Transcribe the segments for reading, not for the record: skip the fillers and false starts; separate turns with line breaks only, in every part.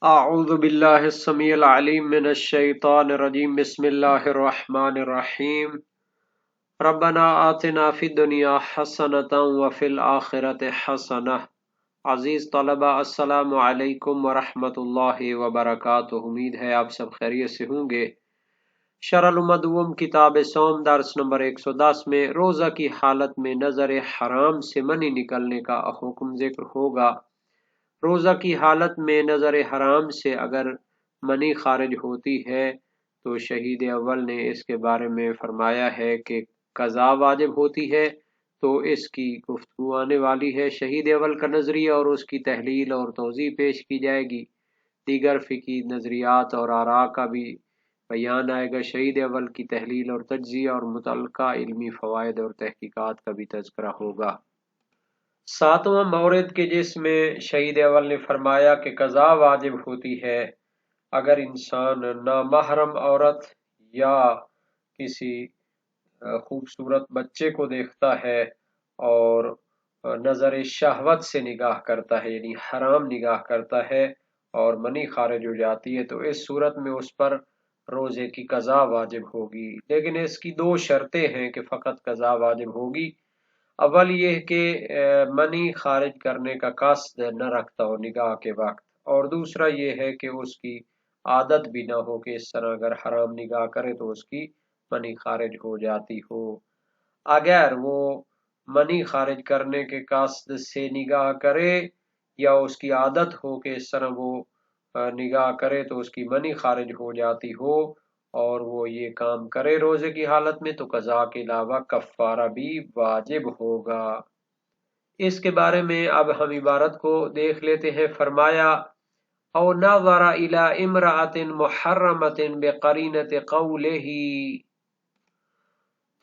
اعوذ باللہ السمیع العلیم من الشیطان الرجیم بسم اللہ الرحمن الرحیم ربنا آتنا فی الدنیا حسنۃ وفی الآخرۃ حسنہ۔ عزیز طلبہ، السلام علیکم ورحمۃ اللہ وبرکاتہ۔ امید ہے آپ سب خیریت سے ہوں گے۔ شرح المدوم کتاب صوم درس نمبر 110 میں روزہ کی حالت میں نظر حرام سے منی نکلنے کا حکم ذکر ہوگا۔ روزہ کی حالت میں نظر حرام سے اگر منی خارج ہوتی ہے تو شہید اول نے اس کے بارے میں فرمایا ہے کہ قضا واجب ہوتی ہے، تو اس کی گفتگو آنے والی ہے۔ شہید اول کا نظریہ اور اس کی تحلیل اور توضیح پیش کی جائے گی۔ دیگر فقہی نظریات اور آراء کا بھی بیان آئے گا۔ شہید اول کی تحلیل اور تجزیہ اور متعلقہ علمی فوائد اور تحقیقات کا بھی تذکرہ ہوگا۔ ساتواں مورد کے جس میں شہید اول نے فرمایا کہ قضا واجب ہوتی ہے اگر انسان نامحرم عورت یا کسی خوبصورت بچے کو دیکھتا ہے اور نظر شہوت سے نگاہ کرتا ہے، یعنی حرام نگاہ کرتا ہے اور منی خارج ہو جاتی ہے، تو اس صورت میں اس پر روزے کی قضا واجب ہوگی۔ لیکن اس کی دو شرطیں ہیں کہ فقط قضا واجب ہوگی۔ اول یہ کہ منی خارج کرنے کا قصد نہ رکھتا ہو نگاہ کے وقت، اور دوسرا یہ ہے کہ اس کی عادت بھی نہ ہو کہ اس طرح اگر حرام نگاہ کرے تو اس کی منی خارج ہو جاتی ہو۔ اگر وہ منی خارج کرنے کے قصد سے نگاہ کرے یا اس کی عادت ہو کہ اس طرح وہ نگاہ کرے تو اس کی منی خارج ہو جاتی ہو اور وہ یہ کام کرے روزے کی حالت میں، تو قضا کے علاوہ کفارہ بھی واجب ہوگا۔ اس کے بارے میں اب ہم عبارت کو دیکھ لیتے ہیں۔ فرمایا او نظر الی امرأۃ محرمۃ بقرینۃ قولہ،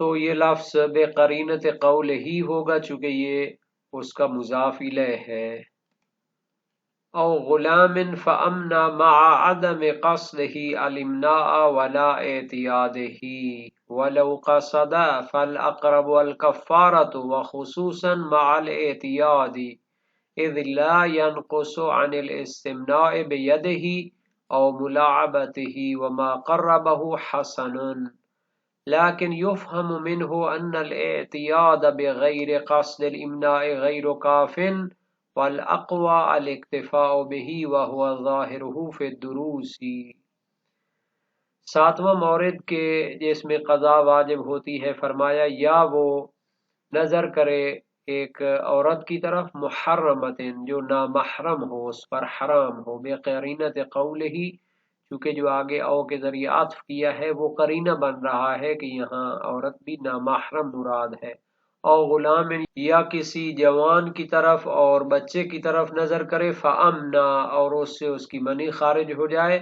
تو یہ لفظ بقرینۃ قولہ ہوگا چونکہ یہ اس کا مضاف الیہ ہے۔ او غلام فامنا مع عدم قصده الامناء ولا اعتیاده ولو قصد فالاقرب الكفارة وخصوصا مع الاعتیاد اذ لا ينقص عن الاستمناء بيده او ملاعبته وما قربه حسن، لكن يفهم منه ان الاعتياد بغير قصد الامناء غير كاف والاقوى الاکتفاء به وهو ظاهره في الدروس۔ ساتواں مورد کے جس میں قضا واجب ہوتی ہے، فرمایا یا وہ نظر کرے ایک عورت کی طرف محرمت جو نامحرم ہو، اس پر حرام ہو، بقرینۃ قولہ، چونکہ جو آگے او کے ذریعے عطف کیا ہے وہ قرینہ بن رہا ہے کہ یہاں عورت بھی نامحرم مراد ہے۔ او غلام یا کسی جوان کی طرف اور بچے کی طرف نظر کرے، فامنا اور اس سے اس کی منی خارج ہو جائے،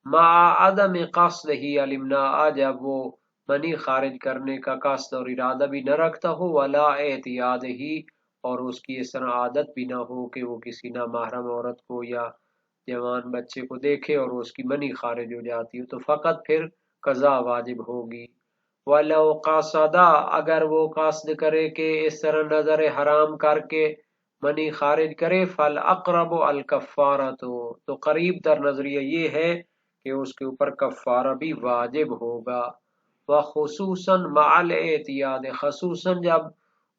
مع عدم قصدہ الامناء جب وہ منی خارج کرنے کا قصد اور ارادہ بھی نہ رکھتا ہو، ولا اعتیادہ اور اس کی اس طرح عادت بھی نہ ہو کہ وہ کسی نامحرم عورت کو یا جوان بچے کو دیکھے اور اس کی منی خارج ہو جاتی ہو، تو فقط پھر قضا واجب ہوگی۔ وَلَوْ قَصَدَ اگر وہ قصد کرے کہ اس طرح نظر حرام کر کے منی خارج کرے، فَالْأَقْرَبُ الْكَفَّارَةُ تو قریب تر نظریہ یہ ہے کہ اس کے اوپر کفارہ بھی واجب ہوگا۔ وَخُصُوصًا مَعَ الْاعْتِيَادِ خصوصاً جب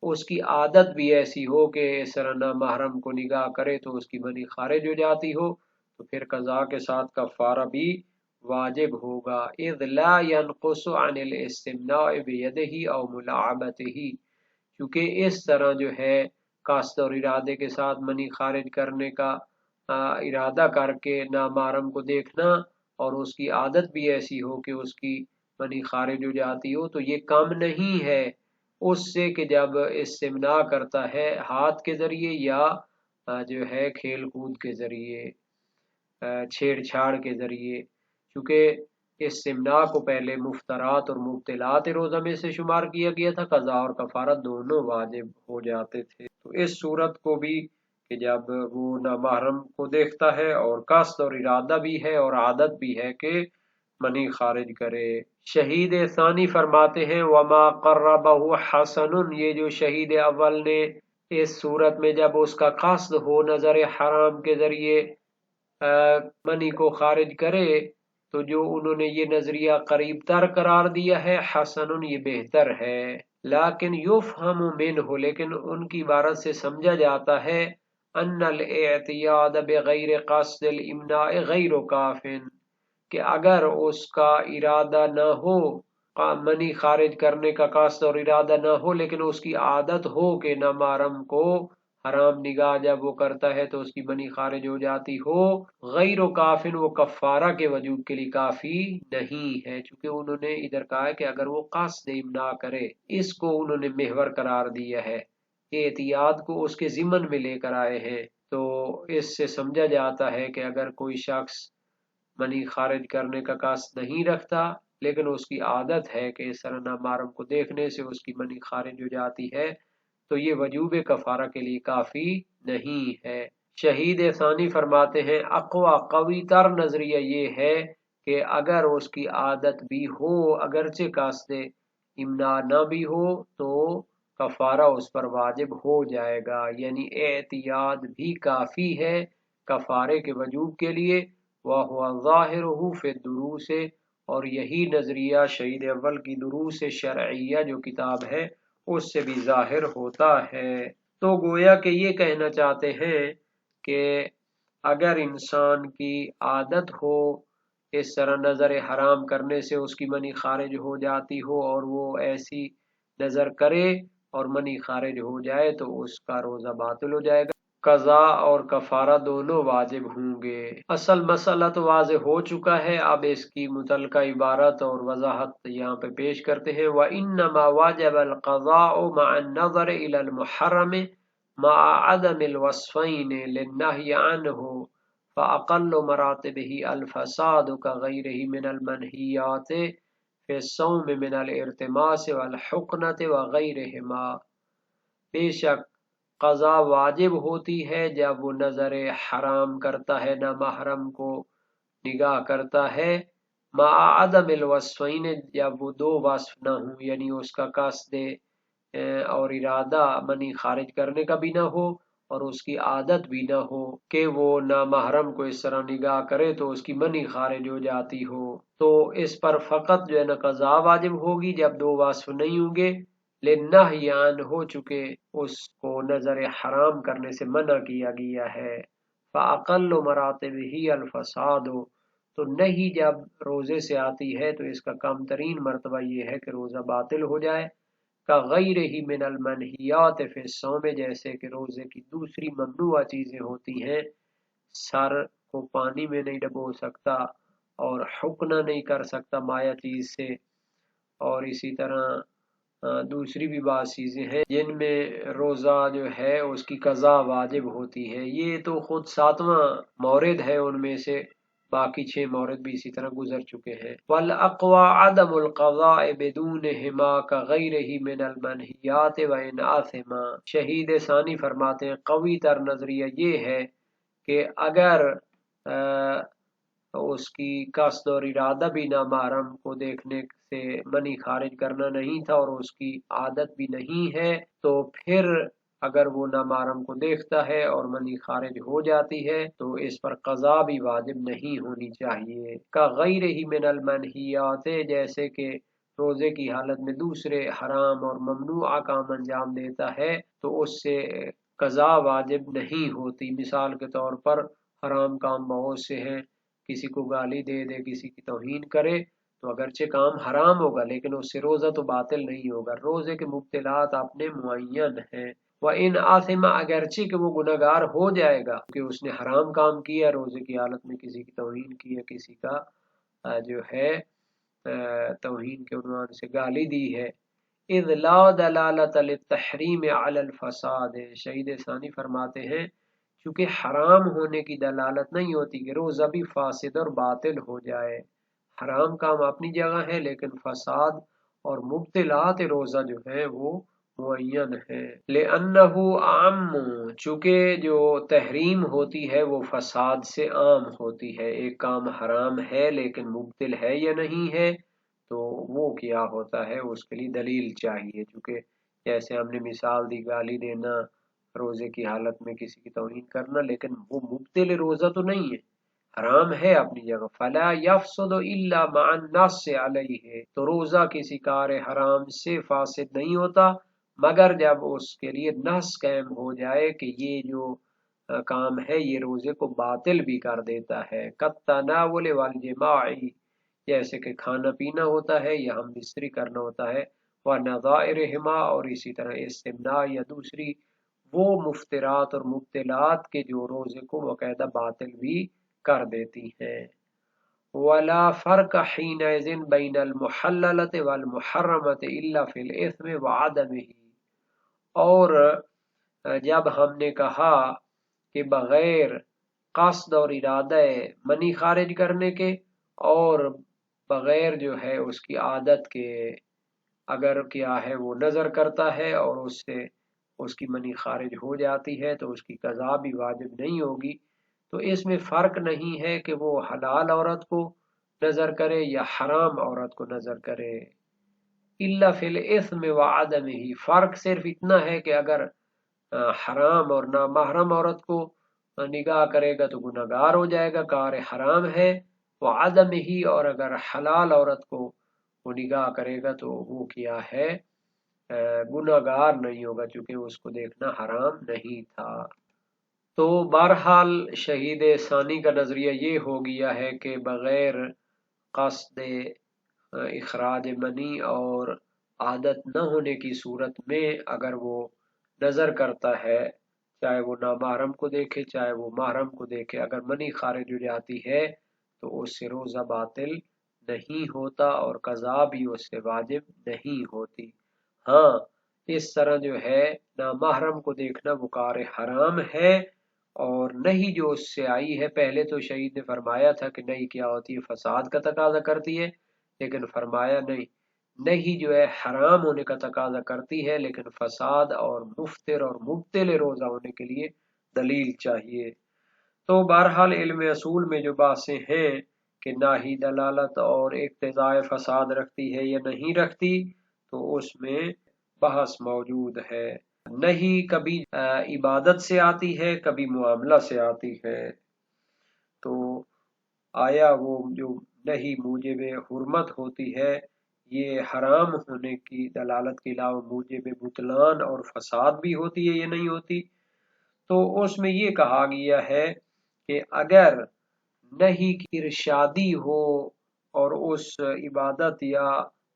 اس کی عادت بھی ایسی ہو کہ اس طرح نامحرم کو نگاہ کرے تو اس کی منی خارج ہو جاتی ہو، تو پھر قضا کے ساتھ کفارہ بھی واجب ہوگا۔ اذ لا ينقص عن الاستمناء بيده او ملاعبته کیونکہ اس طرح جو ہے قصد اور ارادے کے ساتھ منی خارج کرنے کا ارادہ کر کے نامحرم کو دیکھنا اور اس کی عادت بھی ایسی ہو کہ اس کی منی خارج ہو جاتی ہو، تو یہ کم نہیں ہے اس سے کہ جب استمناء کرتا ہے ہاتھ کے ذریعے یا جو ہے کھیل کود کے ذریعے، چھیڑ چھاڑ کے ذریعے، چونکہ استمناء کو پہلے مفترات اور مبطلات روزہ میں سے شمار کیا گیا تھا، قضا اور کفارہ دونوں واجب ہو جاتے تھے۔ تو اس صورت کو بھی کہ جب وہ نامحرم کو دیکھتا ہے اور قصد اور ارادہ بھی ہے اور عادت بھی ہے کہ منی خارج کرے۔ شہید ثانی فرماتے ہیں وما قربہ حسن، یہ جو شہید اول نے اس صورت میں جب اس کا قصد ہو نظر حرام کے ذریعے منی کو خارج کرے تو جو انہوں نے یہ نظریہ قریب تر قرار دیا ہے حسن یہ بہتر ہے، لیکن یفہم منہ لیکن ان کی عبارت سے سمجھا جاتا ہے ان الاعتیاد بغیر قصد الامناء غیر کاف، کہ اگر اس کا ارادہ نہ ہو، منی خارج کرنے کا قصد اور ارادہ نہ ہو، لیکن اس کی عادت ہو کہ نہ محرم کو حرام نگاہ جب وہ کرتا ہے تو اس کی منی خارج ہو جاتی ہو، غیر و کافن وہ کفارہ کے وجوب کے لیے کافی نہیں ہے، چونکہ انہوں نے ادھر کہا ہے کہ اگر وہ قصد امنا کرے، اس کو انہوں نے محور قرار دیا ہے، احتیاط کو اس کے ضمن میں لے کر آئے ہیں، تو اس سے سمجھا جاتا ہے کہ اگر کوئی شخص منی خارج کرنے کا قصد نہیں رکھتا لیکن اس کی عادت ہے کہ اس طرح نامحرم کو دیکھنے سے اس کی منی خارج ہو جاتی ہے تو یہ وجوب کفارہ کے لیے کافی نہیں ہے۔ شہید ثانی فرماتے ہیں اقوا قوی تر نظریہ یہ ہے کہ اگر اس کی عادت بھی ہو اگرچہ قصد امنا نہ بھی ہو تو کفارہ اس پر واجب ہو جائے گا، یعنی احتیاط بھی کافی ہے کفارے کے وجوب کے لیے، وَهُوَ ظَاهِرُهُ فِي الدُّرُوسِ، اور یہی نظریہ شہید اول کی دروس شرعیہ جو کتاب ہے اس سے بھی ظاہر ہوتا ہے۔ تو گویا کہ یہ کہنا چاہتے ہیں کہ اگر انسان کی عادت ہو اس طرح نظر حرام کرنے سے اس کی منی خارج ہو جاتی ہو اور وہ ایسی نظر کرے اور منی خارج ہو جائے تو اس کا روزہ باطل ہو جائے گا، قضا اور کفارہ دونوں واجب ہوں گے۔ اصل مسئلہ تو واضح ہو چکا ہے، اب اس کی متعلقہ عبارت اور وضاحت یہاں پہ پیش کرتے ہیں۔ وَإِنَّمَا وَجَبَ الْقَضَاءُ مَعَ النَّظَرِ إِلَى الْمُحَرَّمِ مَعَ عَدَمِ الْوَصْفَيْنِ لِلنَّهْيِ عَنْهُ فَأَقَلُّ مَرَاتِبِهِ الْفَسَادُ كَغَيْرِهِ مِنَ الْمَنْهِيَّاتِ فِي الصَّوْمِ مِنَ الْإِرْتِمَاسِ وَالْحُقْنَةِ وَغَيْرِهِمَا، بے شک قضا واجب ہوتی ہے جب وہ نظر حرام کرتا ہے، نہ محرم کو نگاہ کرتا ہے، مع عدم الوصفین جب وہ دو وصف نہ ہوں، یعنی اس کا قصد اور ارادہ منی خارج کرنے کا بھی نہ ہو اور اس کی عادت بھی نہ ہو کہ وہ نہ محرم کو اس طرح نگاہ کرے تو اس کی منی خارج ہو جاتی ہو، تو اس پر فقط جو ہے نا قضا واجب ہوگی جب دو وصف نہیں ہوں گے، لِلنَّهْيِ عَنْ ہو چکے اس کو نظر حرام کرنے سے منع کیا گیا ہے، فَأَقَلُّ مَرَاتِبِهِ الْفَسَادُ، تو نہیں جب روزے سے آتی ہے تو اس کا کم ترین مرتبہ یہ ہے کہ روزہ باطل ہو جائے، كَغَيْرِهِ مِنَ الْمَنْهِيَاتِ فِي الصَّوْمِ، جیسے کہ روزے کی دوسری ممنوع چیزیں ہوتی ہیں، سر کو پانی میں نہیں ڈبو سکتا اور حقنہ نہیں کر سکتا مایا چیز سے، اور اسی طرح دوسری بھی بعض چیزیں ہیں جن میں روزہ جو ہے اس کی قضا واجب ہوتی ہے، یہ تو خود ساتواں مورد ہے ان میں سے، باقی 6 مورد بھی اسی طرح گزر چکے ہیں۔ والاقوى عدم القضاء بدونهما كغيره من المنهيات وان آثما، شہید ثانی فرماتے ہیں قوی تر نظریہ یہ ہے کہ اگر اس کی قصد اور ارادہ بھی نہ محرم کو دیکھنے سے منی خارج کرنا نہیں تھا اور اس کی عادت بھی نہیں ہے، تو پھر اگر وہ نہ محرم کو دیکھتا ہے اور منی خارج ہو جاتی ہے تو اس پر قضا بھی واجب نہیں ہونی چاہیے، کا غیر ہی من المنہیات، جیسے کہ روزے کی حالت میں دوسرے حرام اور ممنوع کام انجام دیتا ہے تو اس سے قضا واجب نہیں ہوتی۔ مثال کے طور پر حرام کام بہت سے ہیں، کسی کو گالی دے دے، کسی کی توہین کرے تو اگرچہ کام حرام ہوگا لیکن اس سے روزہ تو باطل نہیں ہوگا، روزے کے مبطلات اپنے معین ہیں۔ وَإِنْ آثِمَ، اگرچہ کہ وہ گناہگار ہو جائے گا کہ اس نے حرام کام کیا، روزے کی حالت میں کسی کی توہین کی ہے، کسی کا جو ہے توہین کے عنوان سے گالی دی ہے، اِذْ لَا دَلَالَةَ لِلتَّحْرِيمِ عَلَى الْفَسَادِ، شہید ثانی فرماتے ہیں چونکہ حرام ہونے کی دلالت نہیں ہوتی کہ روزہ بھی فاسد اور باطل ہو جائے، حرام کام اپنی جگہ ہے لیکن فساد اور مبطلات روزہ جو ہے وہ معین ہے، لِأَنَّهُ عَامٌ، چونکہ جو تحریم ہوتی ہے وہ فساد سے عام ہوتی ہے، ایک کام حرام ہے لیکن مبطل ہے یا نہیں ہے تو وہ کیا ہوتا ہے اس کے لیے دلیل چاہیے، چونکہ جیسے ہم نے مثال دی گالی دینا، روزے کی حالت میں کسی کی توہین کرنا، لیکن وہ مبطل روزہ تو نہیں ہے، حرام ہے اپنی جگہ. فلا یفسد الا مع النص علیہ، تو روزہ کسی کار حرام سے فاسد نہیں ہوتا مگر جب اس کے لیے نص قائم ہو جائے کہ یہ جو کام ہے یہ روزے کو باطل بھی کر دیتا ہے. کالتناول والجماع، جیسے کہ کھانا پینا ہوتا ہے یا ہم بستری کرنا ہوتا ہے، ونظائرہما، اور اسی طرح استمناء یا دوسری وہ مفترات اور مبتلات کے جو روزے کو باقاعدہ باطل بھی کر دیتی ہیں. ولا فرق حینئذ بین المحللۃ والمحرمۃ الا فی الاثم وعدمہ، اور جب ہم نے کہا کہ بغیر قصد اور ارادہ منی خارج کرنے کے، اور بغیر جو ہے اس کی عادت کے، اگر کیا ہے وہ نظر کرتا ہے اور اس سے اس کی منی خارج ہو جاتی ہے تو اس کی قضا بھی واجب نہیں ہوگی. تو اس میں فرق نہیں ہے کہ وہ حلال عورت کو نظر کرے یا حرام عورت کو نظر کرے. الا فی الاثم وعدمہ، فرق صرف اتنا ہے کہ اگر حرام اور نامحرم عورت کو نگاہ کرے گا تو گناہگار ہو جائے گا، کار حرام ہے. وعدمہ، اور اگر حلال عورت کو وہ نگاہ کرے گا تو وہ کیا ہے گناہگار نہیں ہوگا، چونکہ اس کو دیکھنا حرام نہیں تھا. تو بہرحال شہید ثانی کا نظریہ یہ ہو گیا ہے کہ بغیر قصد اخراج منی اور عادت نہ ہونے کی صورت میں اگر وہ نظر کرتا ہے، چاہے وہ نامحرم کو دیکھے چاہے وہ محرم کو دیکھے، اگر منی خارج ہو جاتی ہے تو اس سے روزہ باطل نہیں ہوتا اور قضا بھی اس سے واجب نہیں ہوتی. ہاں، اس طرح جو ہے نامحرم کو دیکھنا وہ کار حرام ہے، اور نہیں جو اس سے آئی ہے. پہلے تو شہید نے فرمایا تھا کہ نہیں کیا ہوتی ہے، فساد کا تقاضا کرتی ہے، لیکن فرمایا نہیں، نہیں جو ہے حرام ہونے کا تقاضا کرتی ہے لیکن فساد اور مفتر اور مبتل روزہ ہونے کے لیے دلیل چاہیے. تو بہرحال علم اصول میں جو باتیں ہیں کہ نہ ہی دلالت اور اقتضاء فساد رکھتی ہے یا نہیں رکھتی، تو اس میں بحث موجود ہے. نہیں کبھی عبادت سے آتی ہے، کبھی معاملہ سے آتی ہے. تو آیا وہ جو نہیں موجب حرمت ہوتی ہے یہ حرام ہونے کی دلالت کے علاوہ موجب بطلان اور فساد بھی ہوتی ہے یا نہیں ہوتی؟ تو اس میں یہ کہا گیا ہے کہ اگر نہیں کی ارشادی ہو اور اس عبادت یا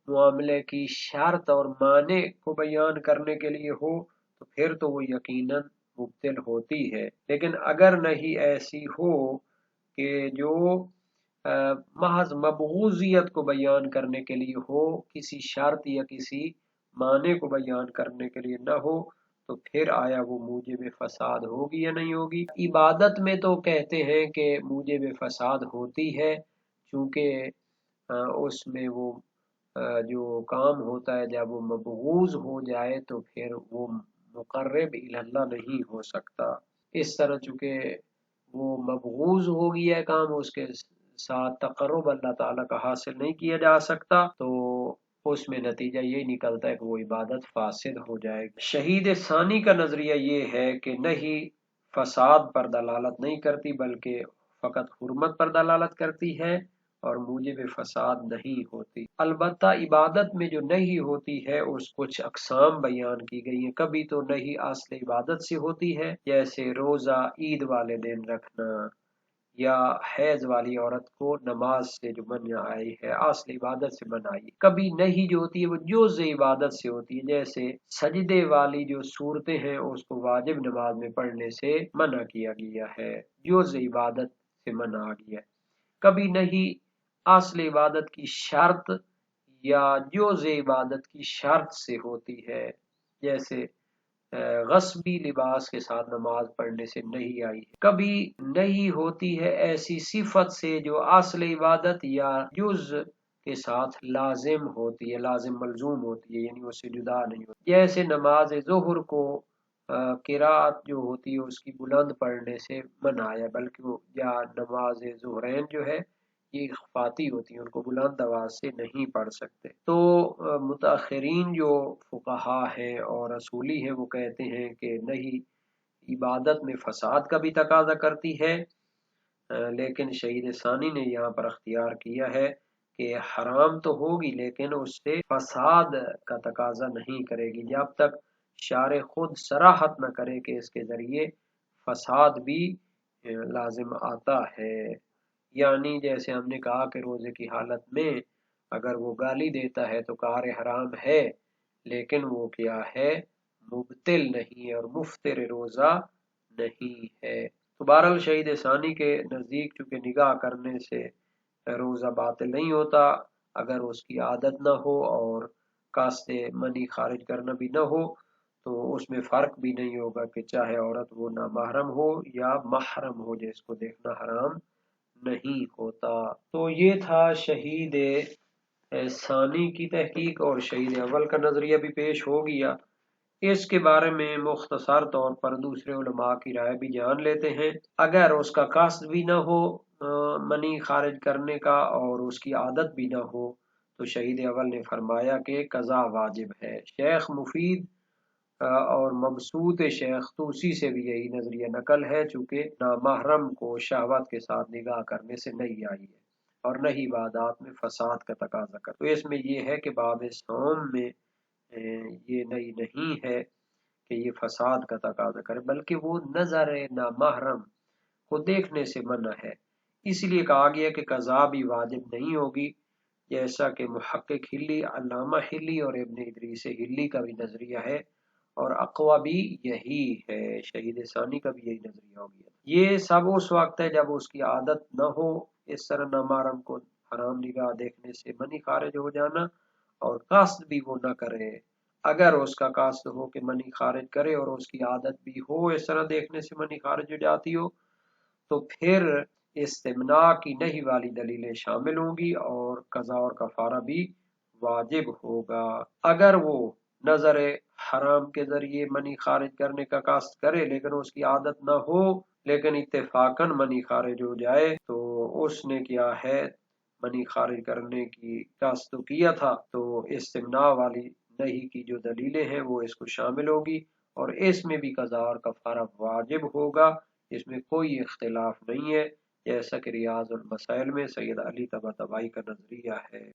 معاملے کی شرط اور معنی کو بیان کرنے کے لیے ہو تو پھر تو وہ یقیناً مبطل ہوتی ہے. لیکن اگر نہیں ایسی ہو کہ جو محض مبغوضیت کو بیان کرنے کے لیے ہو، کسی شرط یا کسی معنی کو بیان کرنے کے لیے نہ ہو، تو پھر آیا وہ موجب فساد ہوگی یا نہیں ہوگی؟ عبادت میں تو کہتے ہیں کہ موجب فساد ہوتی ہے، چونکہ اس میں وہ جو کام ہوتا ہے جب وہ مبغوض ہو جائے تو پھر وہ مقرب اللہ نہیں ہو سکتا. اس طرح چونکہ وہ مبغوض ہو گیا ہے کام، اس کے ساتھ تقرب اللہ تعالیٰ کا حاصل نہیں کیا جا سکتا، تو اس میں نتیجہ یہ نکلتا ہے کہ وہ عبادت فاسد ہو جائے گی. شہید ثانی کا نظریہ یہ ہے کہ نہیں، فساد پر دلالت نہیں کرتی بلکہ فقط حرمت پر دلالت کرتی ہے اور موجب فساد نہیں ہوتی. البتہ عبادت میں جو نہیں ہوتی ہے اس کچھ اقسام بیان کی گئی ہیں. کبھی تو نہیں اصل عبادت سے ہوتی ہے، جیسے روزہ عید والے دن رکھنا، یا حیض والی عورت کو نماز سے جو منع آئی ہے اصل عبادت سے منائی. کبھی نہیں جو ہوتی ہے وہ جز عبادت سے ہوتی ہے، جیسے سجدے والی جو صورتیں ہیں اس کو واجب نماز میں پڑھنے سے منع کیا گیا ہے، جز عبادت سے منع آ گیا. کبھی نہیں اصل عبادت کی شرط یا جز عبادت کی شرط سے ہوتی ہے، جیسے غصبی لباس کے ساتھ نماز پڑھنے سے نہیں آئی. کبھی نہیں ہوتی ہے ایسی صفت سے جو اصل عبادت یا جز کے ساتھ لازم ہوتی ہے، لازم ملزوم ہوتی ہے، یعنی اس سے جدا نہیں ہوتی. جیسے نماز ظہر کو قرات جو ہوتی ہے اس کی بلند پڑھنے سے منع ہے، بلکہ وہ یا نماز ظہرین جو ہے یہ اخفاتی ہوتی ہیں، ان کو بلند آواز سے نہیں پڑھ سکتے. تو متاخرین جو فقہا ہیں اور اصولی ہیں وہ کہتے ہیں کہ نہیں، عبادت میں فساد کا بھی تقاضا کرتی ہے لیکن شہید ثانی نے یہاں پر اختیار کیا ہے کہ حرام تو ہوگی لیکن اس سے فساد کا تقاضا نہیں کرے گی، جب تک شارع خود صراحت نہ کرے کہ اس کے ذریعے فساد بھی لازم آتا ہے۔ یعنی جیسے ہم نے کہا کہ روزے کی حالت میں اگر وہ گالی دیتا ہے تو کار حرام ہے، لیکن وہ کیا ہے، مبتل نہیں ہے اور مفطر روزہ نہیں ہے۔ تو بہرحال شہید ثانی کے نزدیک چونکہ نگاہ کرنے سے روزہ باطل نہیں ہوتا اگر اس کی عادت نہ ہو اور قصد منی خارج کرنا بھی نہ ہو، تو اس میں فرق بھی نہیں ہوگا کہ چاہے عورت وہ نامحرم ہو یا محرم ہو جس کو دیکھنا حرام نہیں ہوتا۔ تو یہ تھا شہید ثانی کی تحقیق، اور شہید اول کا نظریہ بھی پیش ہو گیا۔ اس کے بارے میں مختصر طور پر دوسرے علماء کی رائے بھی جان لیتے ہیں۔ اگر اس کا قصد بھی نہ ہو منی خارج کرنے کا اور اس کی عادت بھی نہ ہو تو شہید اول نے فرمایا کہ قضا واجب ہے۔ شیخ مفید اور مبسوط شیخ توسی سے بھی یہی نظریہ نقل ہے، چونکہ نامحرم کو شہوت کے ساتھ نگاہ کرنے سے نہیں آئی ہے اور نہ ہی عبادات میں فساد کا تقاضا کر۔ تو اس میں یہ ہے کہ باب صوم میں یہ نہیں ہے کہ یہ فساد کا تقاضا کرے، بلکہ وہ نظر نامحرم کو دیکھنے سے منع ہے۔ اس لیے کہا گیا کہ قضا بھی واجب نہیں ہوگی، جیسا کہ محقق ہلی، علامہ ہلی اور ابن ادریس ہلی کا بھی نظریہ ہے، اور اقوا بھی یہی ہے، شہید ثانی کا بھی یہی نظریہ ہو گیا۔ یہ سب اس وقت ہے جب اس کی عادت نہ ہو اس طرح نامحرم کو حرام نگاہ دیکھنے سے منی خارج ہو جانا، اور قصد بھی وہ نہ کرے۔ اگر اس کا قصد ہو کہ منی خارج کرے اور اس کی عادت بھی ہو اس طرح دیکھنے سے منی خارج ہو جاتی ہو، تو پھر استمناء کی نہیں والی دلیلیں شامل ہوں گی اور قضا اور کفارہ بھی واجب ہوگا۔ اگر وہ نظر حرام کے ذریعے منی خارج کرنے کا قصد کرے لیکن اس کی عادت نہ ہو، لیکن اتفاقاً منی خارج ہو جائے، تو اس نے کیا ہے، منی خارج کرنے کی قصد کیا تھا، تو استمناء والی نہیں کی جو دلیلیں ہیں وہ اس کو شامل ہوگی، اور اس میں بھی قضا اور کفارہ واجب ہوگا، اس میں کوئی اختلاف نہیں ہے، جیسا کہ ریاض المسائل میں سید علی طباطبائی کا نظریہ ہے۔